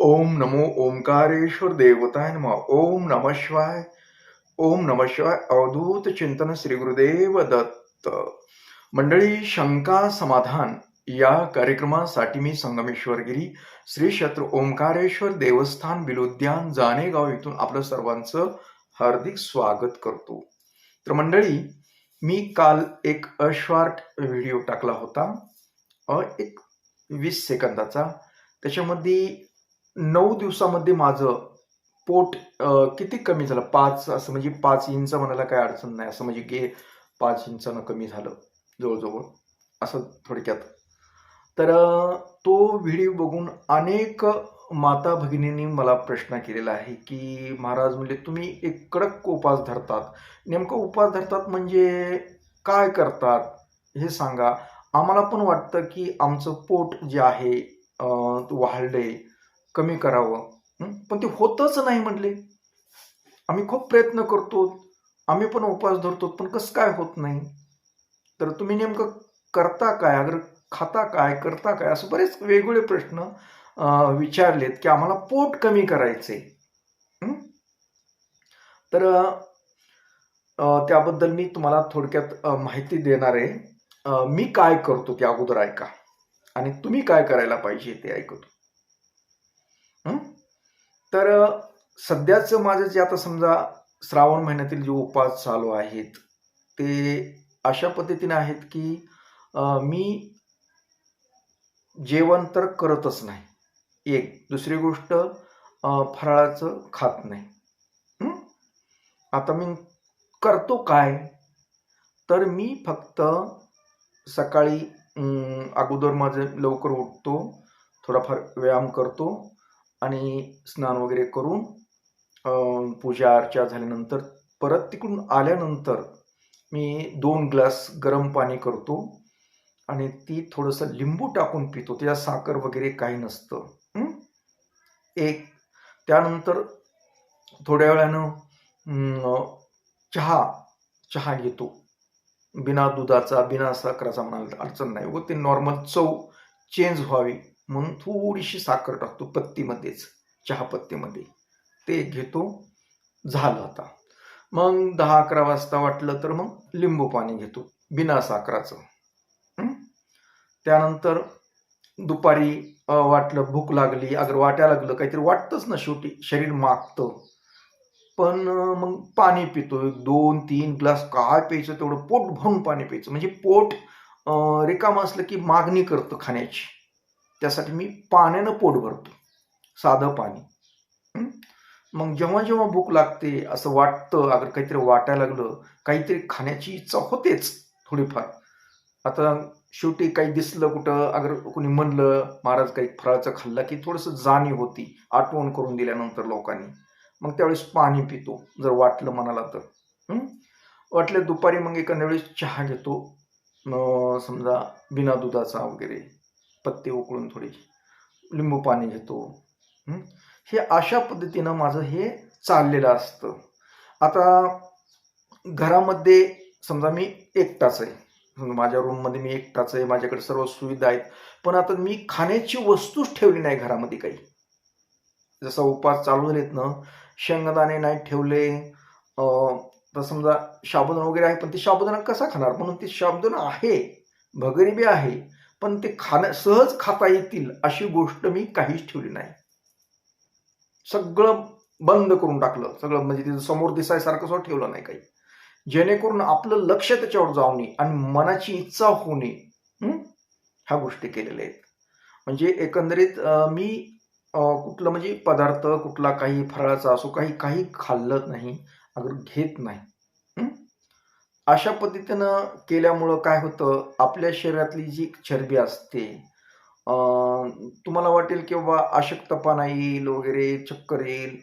ओम नमो ओंकारेश्वर देवताय नमः. ओम नमः शिवाय. ओम नमः शिवाय. अवधूत चिंतन श्री गुरुदेव दत्त. मंडळी, शंका समाधान या कार्यक्रमासाठी मी संगमेश्वरगिरी श्री क्षेत्र ओंकारेश्वर देवस्थान बिलोद्यान जानेगाव इथून आपलं सर्वांचं हार्दिक स्वागत करतो. तर मंडळी, मी काल एक शॉर्ट व्हिडिओ टाकला होता, एक 20 सेकंदाचा. त्याच्यामध्ये 9 दिवसामध्ये माझं पोट किती कमी झालं, 5 असं म्हणजे 5 इंच म्हणायला काही अडचण नाही, असं म्हणजे 5 इंचानं कमी झालं जवळजवळ, असं थोडक्यात. तर तो व्हिडिओ बघून अनेक माता भगिनींनी मला प्रश्न केलेला आहे की महाराज, म्हणजे तुम्ही एक कडक उपास धरतात, नेमकं उपास धरतात म्हणजे काय करतात हे सांगा. आम्हाला पण वाटतं की आमचं पोट जे आहे वाढलंय, कमी करावं, पण ते होतच नाही म्हटले. आम्ही खूप प्रयत्न करतो, आम्ही पण उपवास धरतो, पण कसं काय होत नाही. तर तुम्ही नेमकं करता काय, अगर खाता काय, करता काय, असं बरेच वेगवेगळे प्रश्न विचारलेत की आम्हाला पोट कमी करायचे. तर त्याबद्दल मी तुम्हाला थोडक्यात माहिती देणार आहे. मी काय करतो ते अगोदर ऐका, आणि तुम्ही काय करायला पाहिजे ते ऐकतो. तर सध्याच माझं जे आता समजा श्रावण महिन्यातील जे उपवास चालू आहेत ते अशा पद्धतीने आहेत की मी जेवण तर करतच नाही. एक दुसरी गोष्ट, फराळाचं खात नाही. आता मी करतो काय, तर मी फक्त सकाळी अगोदर माझं लवकर उठतो, थोडाफार व्यायाम करतो, आणि स्नान वगैरे करून पूजा अर्चा झाल्यानंतर परत तिकडून आल्यानंतर मी 2 ग्लास गरम पाणी करतो आणि ती थोडंसं लिंबू टाकून पितो. त्याच्यात साखर वगैरे काही नसतं. एक त्यानंतर थोड्या वेळानं चहा घेतो, बिना दुधाचा, बिना साखरेचा म्हणाल अडचण नाही, व ते नॉर्मल चव चेंज व्हावी म्हणून थोडीशी साखर टाकतो पत्तीमध्येच, चहापत्तीमध्ये ते घेतो. झालं. आता मग 10-11 वाजता वाटलं तर मग लिंबू पाणी घेतो बिना साखराचं. त्यानंतर दुपारी वाटलं, भूक लागली, अगर वाटायला लागलं, काहीतरी वाटतंच ना, शेवटी शरीर मागतं, पण मग पाणी पितो. 2-3 ग्लास काय प्यायचं, तेवढं पोट भरून पाणी प्यायचं. म्हणजे पोट रिकामं असलं की मागणी करतं खाण्याची, त्यासाठी मी पाण्यानं पोट भरतो, साधं पाणी. मग जेव्हा जेव्हा भूक लागते, असं वाटतं, अगर काहीतरी वाटायला लागलं, काहीतरी खाण्याची इच्छा होतेच थोडीफार. आता शेवटी काही दिसलं कुठं, अगर कोणी म्हणलं महाराज काही फराळाचं खाल्लं, की थोडंसं जाणीव होती, आठवण करून दिल्यानंतर लोकांनी. मग त्यावेळेस पाणी पितो जर वाटलं मनाला तर. वाटलं दुपारी मग एखाद्या वेळेस चहा घेतो, समजा बिना दुधाचा वगैरे, पत्ते उकळून थोडी, लिंबू पाणी घेतो. हे अशा पद्धतीनं माझं हे चाललेलं असतं. आता घरामध्ये समजा मी एकटाच आहे, माझ्या रूममध्ये मी एकटाच आहे, माझ्याकडे सर्व सुविधा आहेत, पण आता मी खाण्याची वस्तूच ठेवली नाही घरामध्ये काही. जसा उपास चालू झालेत ना, शेंगदाणे नाही ठेवले, तर समजा साबुदाणा वगैरे आहे, पण ते साबुदाणा कसा खाणार, म्हणून ते साबुदाणा आहे, भगरी बी आहे, पण ते सहज खाता येतील अशी गोष्ट मी काहीच ठेवली नाही. सगळं बंद करून टाकलं, सगळं म्हणजे तिथं समोर दिसायसारखं सुद्धा ठेवलं नाही काही, जेणेकरून आपलं लक्ष त्याच्यावर जाऊ नये आणि मनाची इच्छा होऊ नये. ह्या गोष्टी केलेल्या आहेत. म्हणजे एकंदरीत मी कुठलं म्हणजे पदार्थ कुठला काही फराळाचा असो, काही खाल्लं नाही, अगर घेत नाही. अशा पद्धतीनं केल्यामुळं काय होतं, आपल्या शरीरातली जी चरबी असते, तुम्हाला वाटेल की बाबा अशक्तपणा येईल वगैरे, चक्कर येईल,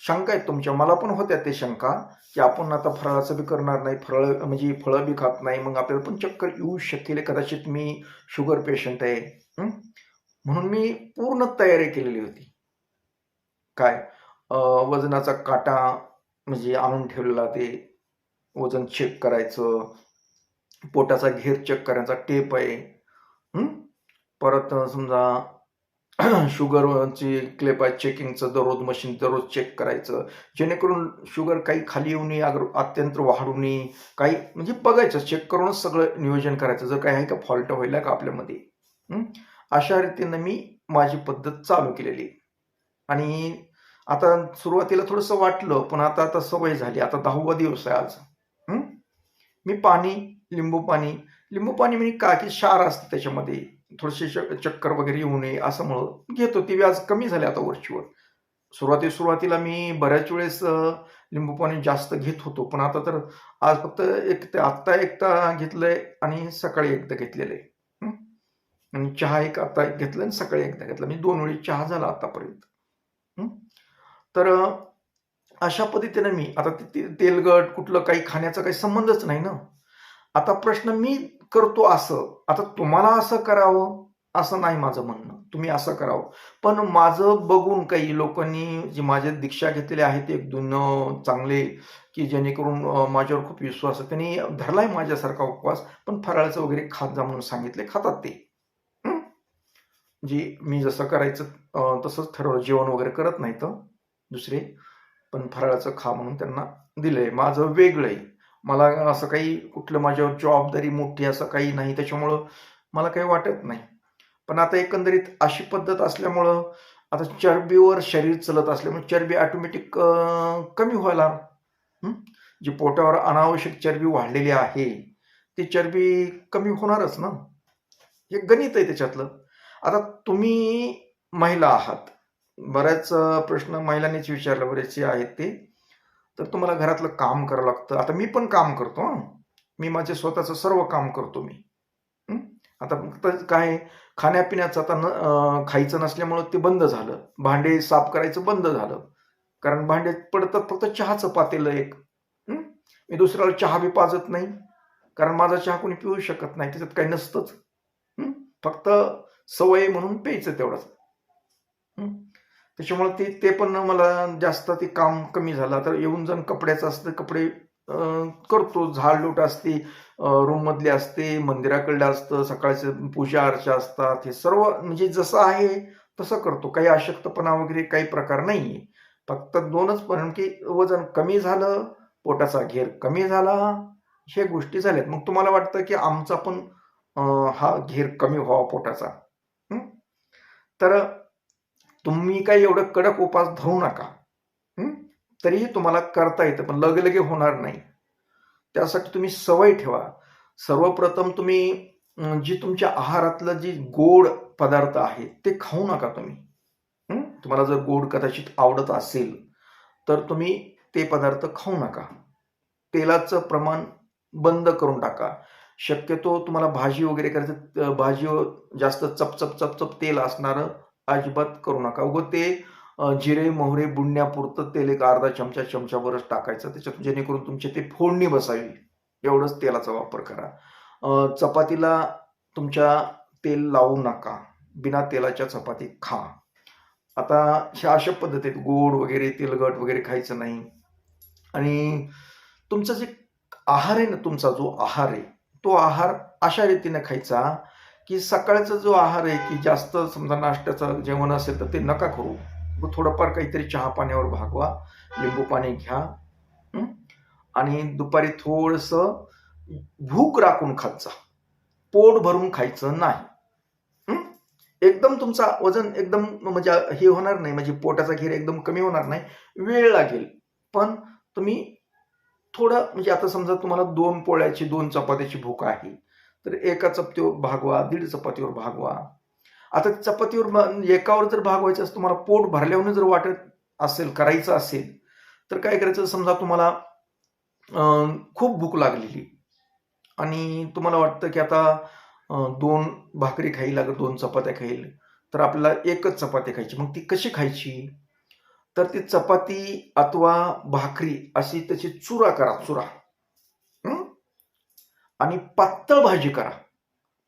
शंका आहेत तुमच्या, मला पण होत्या ते शंका की आपण आता फराळाचं बी करणार नाही, म्हणजे फळं बी खात नाही, मग आपल्याला पण चक्कर येऊ शकेल, कदाचित मी शुगर पेशंट आहे. म्हणून मी पूर्ण तयारी केलेली होती. काय, वजनाचा काटा म्हणजे आणून ठेवलेला, ते वजन चेक करायचं, पोटाचा घेर चेक करायचा टेप आहे. परत समजा शुगरची क्लेप आहे चेकिंगचं, दररोज मशीन दररोज चेक करायचं, जेणेकरून शुगर काही खाली येऊ नये, अत्यंत वाढू नये, काही म्हणजे बघायचं, चेक करूनच सगळं नियोजन करायचं, जर काही आहे का फॉल्ट व्हायला का आपल्यामध्ये. अशा रीतीनं मी माझी पद्धत चालू केलेली. आणि आता सुरुवातीला थोडंसं वाटलं, पण आता आता सवय झाली. आता 10वा दिवस आहे आज. मी पाणी, लिंबू पाणी म्हणजे काय की क्षार असते त्याच्यामध्ये, थोडेसे चक्कर वगैरे येऊ नये असं म्हणून घेतो. ती व्याज कमी झाली आता वरचीवर. सुरुवातीला मी बऱ्याच वेळेस लिंबू पाणी जास्त घेत होतो, पण आता तर आज फक्त आत्ता एकदा घेतलंय आणि सकाळी एकदा घेतलेलं आहे. आणि चहा एक आता घेतला आणि सकाळी एकदा घेतला, म्हणजे 2 वेळी चहा झाला आतापर्यंत. तर अशा पद्धतीने मी आता तेलकट कुठलं काही खाण्याचा काही संबंधच नाही ना. आता प्रश्न मी करतो असं, आता तुम्हाला असं करावं असं नाही माझं म्हणणं, तुम्ही असं करावं. पण माझं बघून काही लोकांनी जे माझे दीक्षा घेतलेले आहेत एक दोन चांगले, की जेणेकरून माझ्यावर खूप विश्वास आहे, त्यांनी धरलाय माझ्यासारखा उपवास, पण फराळाचं वगैरे खात जा म्हणून सांगितले, खातात ते. जी मी जसं करायचं तसंच ठरवलं, जेवण वगैरे करत नाही तर दुसरे, पण फराळाचं खा म्हणून त्यांना दिलंय. माझं वेगळं आहे, मला असं काही कुठलं माझ्यावर जबाबदारी मोठी असं काही नाही, त्याच्यामुळं मला काही वाटत नाही. पण आता एकंदरीत अशी पद्धत असल्यामुळं आता चरबीवर शरीर चलत असल्यामुळे चरबी ऑटोमॅटिक कमी व्हायला, जी पोटावर अनावश्यक चरबी वाढलेली आहे ती चरबी कमी होणारच ना, हे गणित आहे त्याच्यातलं. आता तुम्ही महिला आहात, बऱ्याच प्रश्न महिलांनीच विचारले बरेचसे आहेत ते. तर तुम्हाला घरातलं काम करावं लागतं. आता मी पण काम करतो, मी माझे स्वतःचं सर्व काम करतो मी. आता फक्त काय खाण्यापिण्याचं आता खायचं नसल्यामुळं ते बंद झालं. भांडे साफ करायचं बंद झालं. कारण भांडे पडतात फक्त चहाचं पातेलं एक. मी दुसऱ्याला चहा बी पाजत नाही. कारण माझा चहा कोणी पिऊ शकत नाही. त्याच्यात काही नसतंच. फक्त सवय म्हणून प्यायचं तेवढंच. त्याच्यामुळे ते पण मला जास्त ते काम कमी झालं. तर येऊन जाऊन कपड्याचं असतं, कपडे करतो, झाडलोट असते, रूम मधले असते, मंदिराकडलं असतं, सकाळचं पूजा अर्चा असतात, हे सर्व म्हणजे जसं आहे तसं करतो. काही अशक्तपणा वगैरे काही प्रकार नाहीये. फक्त 2च पण की वजन कमी झालं, पोटाचा घेर कमी झाला, हे गोष्टी झाल्यात. मग तुम्हाला वाटतं की आमचा पण हा घेर कमी व्हावा पोटाचा, तर तुम्ही काही एवढं कडक उपास धरू नका. तरीही तुम्हाला करता येतं, पण लगे होणार नाही. त्यासाठी तुम्ही सवय ठेवा. सर्वप्रथम तुम्ही जी तुमच्या आहारातलं जी गोड पदार्थ आहे ते खाऊ नका तुम्ही. तुम्हाला जर गोड कदाचित आवडत असेल तर तुम्ही ते पदार्थ खाऊ नका. तेलाचं प्रमाण बंद करून टाका. शक्यतो तुम्हाला भाजी वगैरे करायचं, भाजीवर जास्त चपचप तेल असणारं अजिबात करू नका. उगं ते जिरे मोहरे बुडण्यापुरतं तेल एक अर्धा चमच्यावरच टाकायचं त्याच्यात, जेणेकरून तुमची ते फोडणी बसावी, एवढंच तेलाचा वापर करा. चपातीला तुमच्या तेल लावू नका, बिना तेलाच्या चपाती खा. आता ह्या अशा पद्धतीत गोड वगैरे तेलकट वगैरे खायचं नाही. आणि तुमचा जे आहार आहे ना, तुमचा जो आहार आहे तो आहार अशा रीतीने खायचा की सकाळचा जो आहार आहे की जास्त समजा नाश्त्याचं जेवण असेल तर ते नका करू, थोडंफार काहीतरी चहा पाण्यावर भागवा, लिंबू पाणी घ्या. आणि दुपारी थोडस भूक राखून खात जा, पोट भरून खायचं नाही. एकदम तुमचा वजन एकदम म्हणजे हे होणार नाही, म्हणजे पोटाचा घेर एकदम कमी होणार नाही, वेळ लागेल. पण तुम्ही थोडं म्हणजे आता समजा तुम्हाला 2 पोळ्याची 2 चपात्याची भूक आहे, तर एका चपातीवर भागवा, 1.5 चपातीवर भागवा. आता चपातीवर एकावर जर भागवायचं असं तुम्हाला पोट भरल्यावर जर वाटत असेल, करायचं असेल, तर काय करायचं, समजा तुम्हाला खूप भूक लागलेली आणि तुम्हाला वाटतं की आता 2 भाकरी खाईल, अगर 2 चपात्या खाईल, तर आपल्याला 1च चपाती खायची. मग ती कशी खायची? तर ती चपाती अथवा भाकरी अशी त्याची चुरा करा, चुरा. आणि पातळ भाजी करा.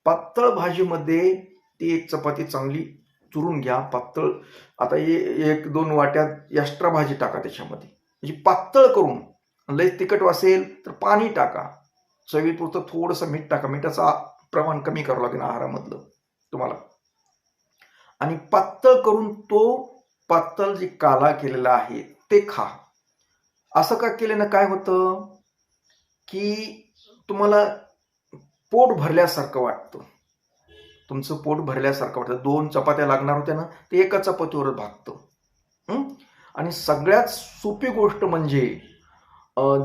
पातळ भाजीमध्ये ती एक चपाती चांगली चुरून घ्या, पातळ. आता 1-2 वाट्या एक्स्ट्रा भाजी टाका त्याच्यामध्ये, म्हणजे पातळ करून. लय तिखट असेल तर पाणी टाका, चवीपुरतं थोडंसं मीठ टाका. मिठाचं प्रमाण कमी करावं लागेल आहारामधलं तुम्हाला. आणि पातळ करून तो पातळ जे काला केलेला आहे ते खा. असं का केल्यानं काय होतं की तुम्हाला पोट भरल्यासारखं वाटतं. तुमचं पोट भरल्यासारखं वाटतं. 2 चपात्या लागणार होत्या ना, ते एका चपातीवरच भागतं. आणि सगळ्यात सोपी गोष्ट म्हणजे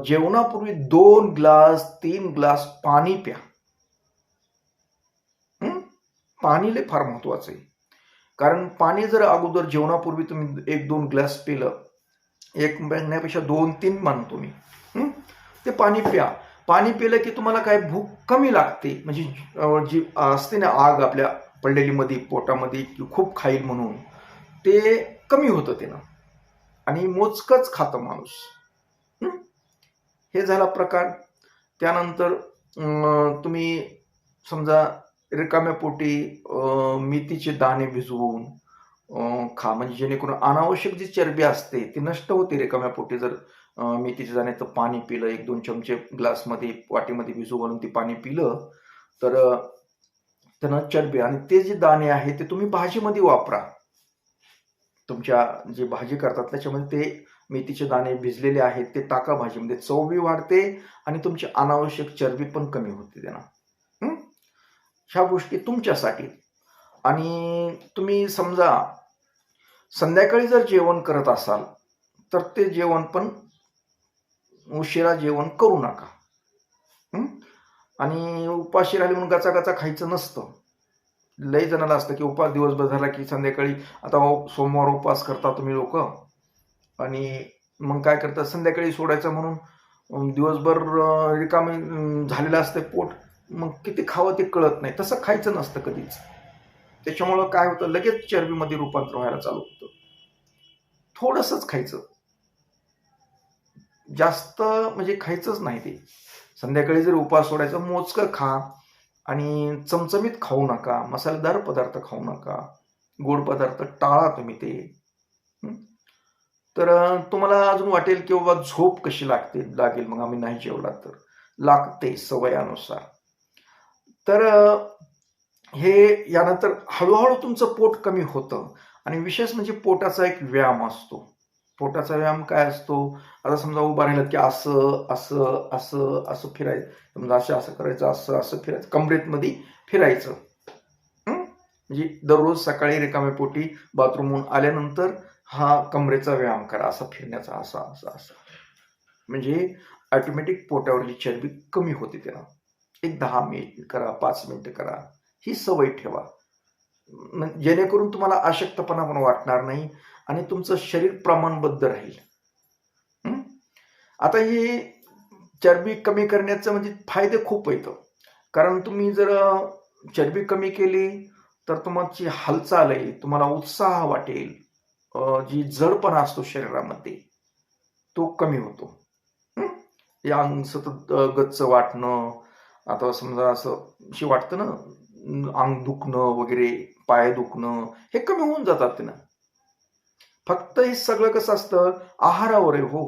जेवणापूर्वी 2 ग्लास 3 ग्लास पाणी प्या. पाणी लय फार महत्वाचं आहे. कारण पाणी जर अगोदर जेवणापूर्वी तुम्ही 1-2 ग्लास पिलं, एक म्हणण्यापेक्षा 2-3 मानतो मी, ते पाणी प्या. पाणी पिलं की तुम्हाला काय भूक कमी लागते. म्हणजे जी असते ना आग आपल्या पडलेली मध्ये पोटामध्ये खूप खाईल म्हणून, ते कमी होतं त्यानं आणि मोजकच खातं माणूस. हे झाला प्रकार. त्यानंतर तुम्ही समजा रिकाम्या पोटी मेथीचे दाणे भिजवून खा. म्हणजे जेणेकरून अनावश्यक जी चरबी असते ती नष्ट होते रिकाम्या पोटी. जर मेथीचे दाण्याचं पाणी पिलं, 1-2 चमचे ग्लासमध्ये वाटीमध्ये भिजवून घालून ते पाणी पिलं तर त्यानं चरबी, आणि ते जे दाणे आहे ते तुम्ही भाजीमध्ये वापरा. तुमच्या जे भाजी करतात त्याच्यामध्ये ते मेथीचे दाणे भिजलेले आहेत ते टाका भाजीमध्ये. चव बी वाढते आणि तुमची अनावश्यक चरबी पण कमी होते त्यानं. ह्या गोष्टी तुमच्यासाठी. आणि तुम्ही समजा संध्याकाळी जर जेवण करत असाल तर ते जेवण पण उशिरा जेवण करू नका. आणि उपाशी राहिले म्हणून गचागचा खायचं नसतं. लय जणाला असतं की उपास दिवसभर झाला की संध्याकाळी, आता सोमवार उपास करता तुम्ही लोक, आणि मग काय करतात संध्याकाळी सोडायचं म्हणून दिवसभर रिकामे झालेलं असतं पोट, मग किती खावं ते कळत नाही. तसं खायचं नसतं कधीच. त्याच्यामुळं काय होतं, लगेच चरबीमध्ये रूपांतर व्हायला चालू होतं. थोडंसंच खायचं, जास्त म्हणजे खायचंच नाही ते. संध्याकाळी जर उपास सोडायचा मोजकं खा आणि चमचमीत खाऊ नका, मसालेदार पदार्थ खाऊ नका, गोड पदार्थ टाळा तुम्ही ते. तर तुम्हाला अजून वाटेल की बाबा झोप कशी लागेल मग आम्ही नाही जेवला तर. लागते सवयानुसार. तर हे यानंतर हळूहळू तुमचं पोट कमी होतं. आणि विशेष म्हणजे पोटाचा एक व्यायाम असतो. पोटाचा व्यायाम काय असतो, आता समजा उभा राहिलं की असं असं असं असं फिरायचं, समजा असं करायचं, असं असं फिरायचं, कमरेतमध्ये फिरायचं. म्हणजे दररोज सकाळी रिकाम्या पोटी बाथरूमहून आल्यानंतर हा कमरेचा व्यायाम करा, असा फिरण्याचा, असा असा असा. म्हणजे ऑटोमॅटिक पोटावरची चरबी कमी होते त्यानं. एक 10 मिनिट करा, 5 मिनिटं करा, ही सवय ठेवा. जेणेकरून तुम्हाला अशक्तपणा पण वाटणार नाही आणि तुमचं शरीर प्रमाणबद्ध राहील. आता ही चरबी कमी करण्याचं म्हणजे फायदे खूप आहेत. कारण तुम्ही जर चरबी कमी केली तर तुमची हालचाल आहे, तुम्हाला उत्साह वाटेल, जी जडपणा असतो शरीरामध्ये तो कमी होतो. या अंग सतत गच्च वाटणं, आता समजा असं वाटतं ना, अंग दुखणं वगैरे, पाय दुखणं, हे कमी होऊन जातात त्यानं. फक्त हे सगळं कसं असतं, आहारावर आहे हो.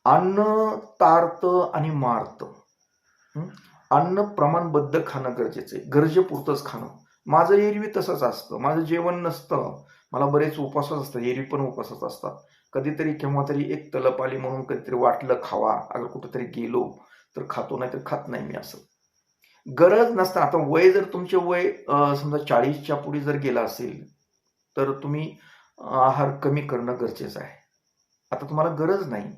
अन्न तारतं आणि मारतं. अन्न प्रमाणबद्ध खाणं गरजेचं आहे, गरजेपुरतंच खाणं. माझं एरवी तसंच असतं. माझं जेवण नसतं, मला बरेच उपवासच असतात, एरवी पण उपवासच असतात. कधीतरी केव्हा तरी एक तलप आली म्हणून कधीतरी वाटलं खावा, अगर कुठेतरी गेलो तर खातो, नाही तर खात नाही मी. असं गरज नसतं. आता वय जर तुमचे वय समजा 40च्या पुढे जर गेला असेल तर तुम्ही आहार कमी करणं गरजेचं आहे. आता तुम्हाला गरज नाही,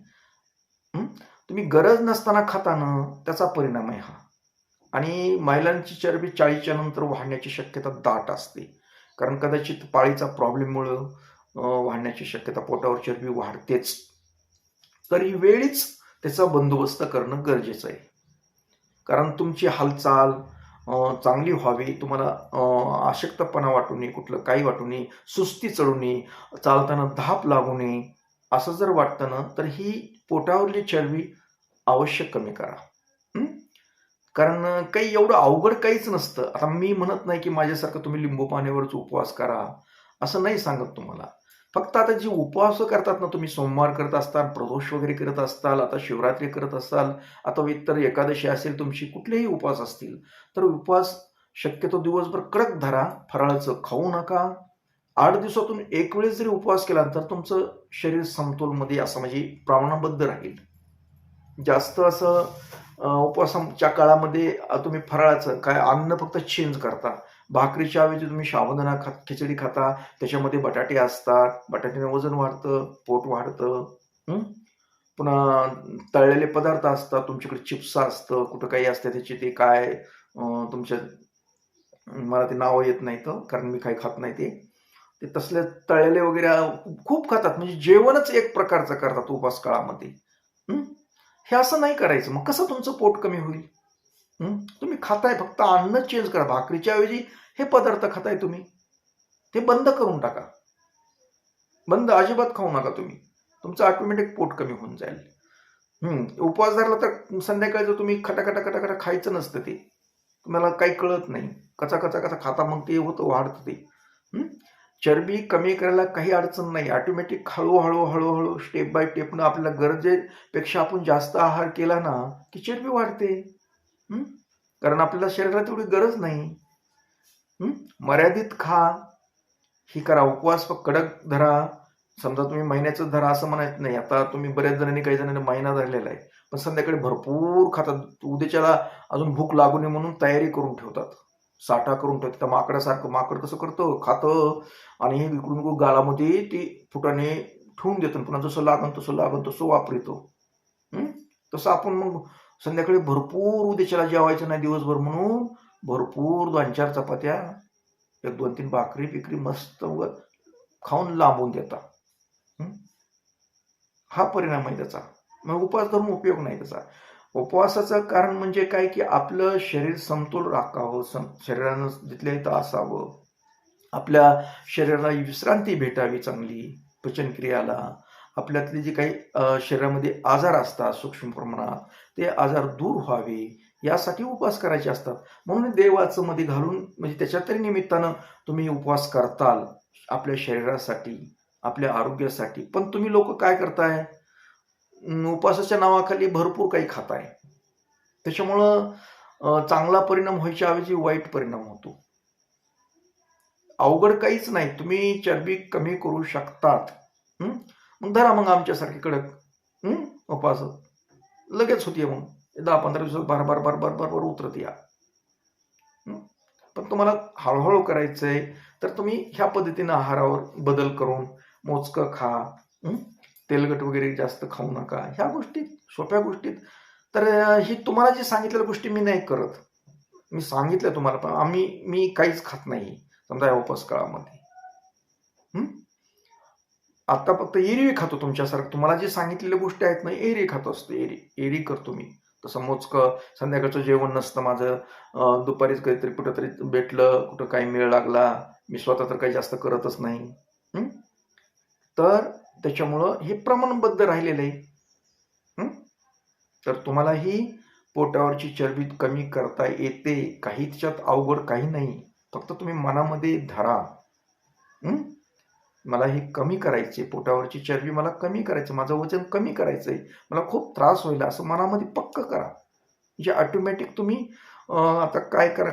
तुम्ही गरज नसताना खाता ना, त्याचा परिणाम आहे हा. आणि महिलांची चरबी 40च्या नंतर वाढण्याची शक्यता दाट असते. कारण कदाचित पाळीचा प्रॉब्लेममुळं वाढण्याची शक्यता, पोटावर चरबी वाढतेच. तरी वेळीच त्याचा बंदोबस्त करणं गरजेचं आहे. कारण तुमची हालचाल चांगली व्हावी, तुम्हाला अशक्तपणा वाटू नये, कुठलं काही वाटू नये, सुस्ती चढू नये, चालताना धाप लागू नये, असं जर वाटतं ना तर ही पोटावरली चरबी आवश्यक कमी करा. कारण काही एवढं अवघड काहीच नसतं. आता मी म्हणत नाही की माझ्यासारखं तुम्ही लिंबू पाण्यावरच उपवास करा, असं नाही सांगत तुम्हाला. फक्त आता जी उपवास करतात ना, तुम्ही सोमवार करत असताल, प्रदोष वगैरे करत असताल, आता शिवरात्री करत असाल, आता इतर एकादशी असेल तुमची, कुठलेही उपवास असतील, तर उपवास शक्यतो दिवसभर कडक धरा, फराळाचं खाऊ नका. 8 दिवसातून एक वेळेस जरी उपवास केला तर तुमचं शरीर समतोलमध्ये असं म्हणजे प्रमाणाबद्ध राहील. जास्त असं उपवासाच्या काळामध्ये तुम्ही फराळाचं काय अन्न फक्त चेंज करता. भाकरीच्या ऐवजी तुम्ही साबुदाणा खिचडी खाता, त्याच्यामध्ये बटाटे असतात, बटाट्याने वजन वाढतं, पोट वाढतं. पुन्हा तळलेले पदार्थ असतात, तुमच्याकडे चिप्स असतं, कुठं काही असतं त्याचे ते काय तुमच्या मला ते नावं येत नाहीत कारण मी काही खात नाही ते तसले तळलेले वगैरे खूप खातात. म्हणजे जेवणच एक प्रकारचं करतात उपवास काळामध्ये. हे असं नाही करायचं. मग कसं तुमचं पोट कमी होईल? तुम्ही खाताय फक्त अन्न चेंज करा. भाकरीच्या ऐवजी हे पदार्थ खाताय तुम्ही, ते बंद करून टाका. बंद अजिबात खाऊ नका तुम्ही. तुमचं ऑटोमॅटिक पोट कमी होऊन जाईल. उपवास धरला तर संध्याकाळचं तुम्ही खटाखटा खायचं नसतं ते. तुम्हाला काही कळत नाही. कचा खाता मग ते होतं वाढतं ते. चरबी कमी करायला काही अडचण नाही. ऑटोमॅटिक हळूहळू स्टेप बाय स्टेपनं आपल्या गरजेपेक्षा आपण जास्त आहार केला ना की चरबी वाढते. कारण आपल्याला शरीराला तेवढी गरज नाही. मर्यादित खा. ही करा उपवास कडक धरा. समजा तुम्ही महिन्याचं धरा असं म्हणायचं नाही. आता तुम्ही बऱ्याच जणांनी काही जणांनी महिना धरलेला आहे, पण संध्याकाळी भरपूर खातात. उद्याच्याला अजून भूक लागू नये म्हणून तयारी करून ठेवतात, साठा करून ठेवतात. त्या माकडासारखं माकड कसं करतं, खातं आणि इकडून गालामध्ये ती फुटाने ठेवून देतं. पुन्हा जसं लागन तसं वापरतो. तसं आपण मग संध्याकाळी भरपूर उद्याच्याला जेवायचं नाही दिवसभर म्हणून भरपूर 2-4 चपात्या, 1-2-3 भाकरी मस्त खाऊन लांबून देता. हा परिणाम आहे त्याचा. मग उपवास धरून उपयोग नाही त्याचा. उपवासाचं कारण म्हणजे काय की आपलं शरीर समतोल राखावं, शरीरानं जिथल्या इथं असावं, आपल्या शरीराला विश्रांती भेटावी चांगली, पचनक्रियाला. आपल्यातले जे काही शरीरामध्ये आजार असतात सूक्ष्म प्रमाणात ते आजार दूर व्हावे यासाठी उपवास करायचे असतात. म्हणून देवाचं मध्ये घालून म्हणजे त्याच्या तरी निमित्तानं तुम्ही उपवास करताल आपल्या शरीरासाठी, आपल्या आरोग्यासाठी. पण तुम्ही लोक काय करताय, उपवासाच्या नावाखाली भरपूर काही खाताय. त्याच्यामुळं चांगला परिणाम व्हायच्या ऐवजी वाईट परिणाम होतो. अवघड काहीच नाही. तुम्ही चरबी कमी करू शकतात. मग धरा मग आमच्यासारखी कडक उपवास लगेच होतीये. मग 10-15 दिवसात बार उतरत या. पण तुम्हाला हळूहळू करायचंय तर तुम्ही ह्या पद्धतीनं आहारावर बदल करून मोजकं खा. तेलकट वगैरे जास्त खाऊ नका. ह्या गोष्टी सोप्या गोष्टीत. तर ही तुम्हाला जी सांगितलेल्या गोष्टी मी नाही करत. मी सांगितलं तुम्हाला, पण मी काहीच खात नाही समजा या उपवास काळामध्ये. आता फक्त एरवी खातो तुमच्यासारखं. तुम्हाला जे सांगितलेल्या गोष्टी आहेत ना एरवी खातो असतो. एरी करतो मी. तसं मोजकं संध्याकाळचं जेवण नसतं माझं. दुपारीच काहीतरी कुठंतरी भेटलं, कुठं काही मेळ लागला, मी स्वतः तर काही जास्त करतच नाही. तर त्याच्यामुळं हे प्रमाणबद्ध राहिलेलं आहे. तर तुम्हालाही पोटावरची चरबी कमी करता येते. काही त्याच्यात अवघड काही नाही. फक्त तुम्ही मनामध्ये धरा, मला हे कमी करायचे, पोटावरची चरबी मला कमी करायचं, माझं वजन कमी करायचंय, मला खूप त्रास होईल असं मनामध्ये पक्क करा. म्हणजे ऑटोमॅटिक तुम्ही आता काय करा,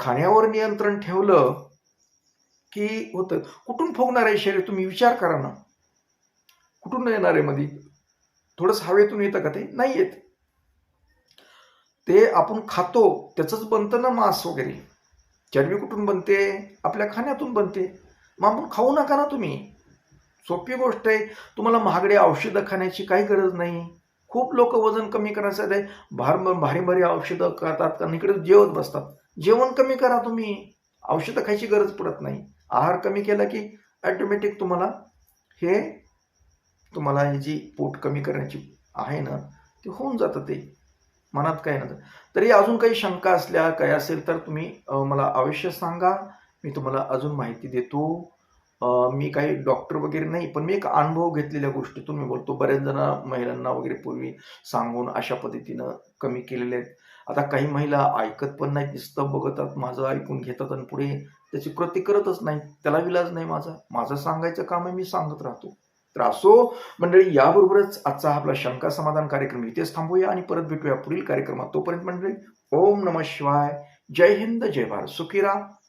खाण्यावर नियंत्रण ठेवलं की होतं. कुठून फुगणार आहे शरीर तुम्ही विचार करा ना. कुठून येणार आहे मध्ये? थोडंसं हवेतून येतं का? ते नाही येत. ते आपण खातो त्याचंच बनतं ना मांस वगैरे. चरबी कुठून बनते? आपल्या खाण्यातून बनते. मग आपण खाऊ नका ना तुम्ही. सोपी गोष्ट आहे. तुम्हाला महागडे औषधं खाण्याची काही गरज नाही. खूप लोक वजन कमी करण्यासाठी भारी औषधं करतात कारण इकडे जेवत बसतात. जेवण कमी करा तुम्ही. औषधं खायची गरज पडत नाही. आहार कमी केला की ऑटोमॅटिक तुम्हाला ही जी पोट कमी करण्याची आहे ना ते होऊन जातं. ते मनात काय नव्हतं. तरी अजून काही शंका असल्या काय असेल तर तुम्ही मला अवश्य सांगा. मी तुम्हाला अजून माहिती देतो. मी काही डॉक्टर वगैरे नाही, पण मी एक अनुभव घेतलेल्या गोष्टीतून मी बोलतो. बऱ्याच जण महिलांना वगैरे पूर्वी सांगून अशा पद्धतीनं कमी केलेले आहेत. आता काही महिला ऐकत पण नाहीत, नुसतं बघतात, माझं ऐकून घेतात आणि पुढे त्याची कृती करतच नाही. त्याला विलाज नाही माझं सांगायचं काम आहे, मी सांगत राहतो. तर असो मंडळी, याबरोबरच आजचा आपला शंका समाधान कार्यक्रम इथेच थांबूया आणि परत भेटूया पुढील कार्यक्रमात. तोपर्यंत मंडळी, ओम नमः शिवाय. जय हिंद, जय भारत, सुखी राहा.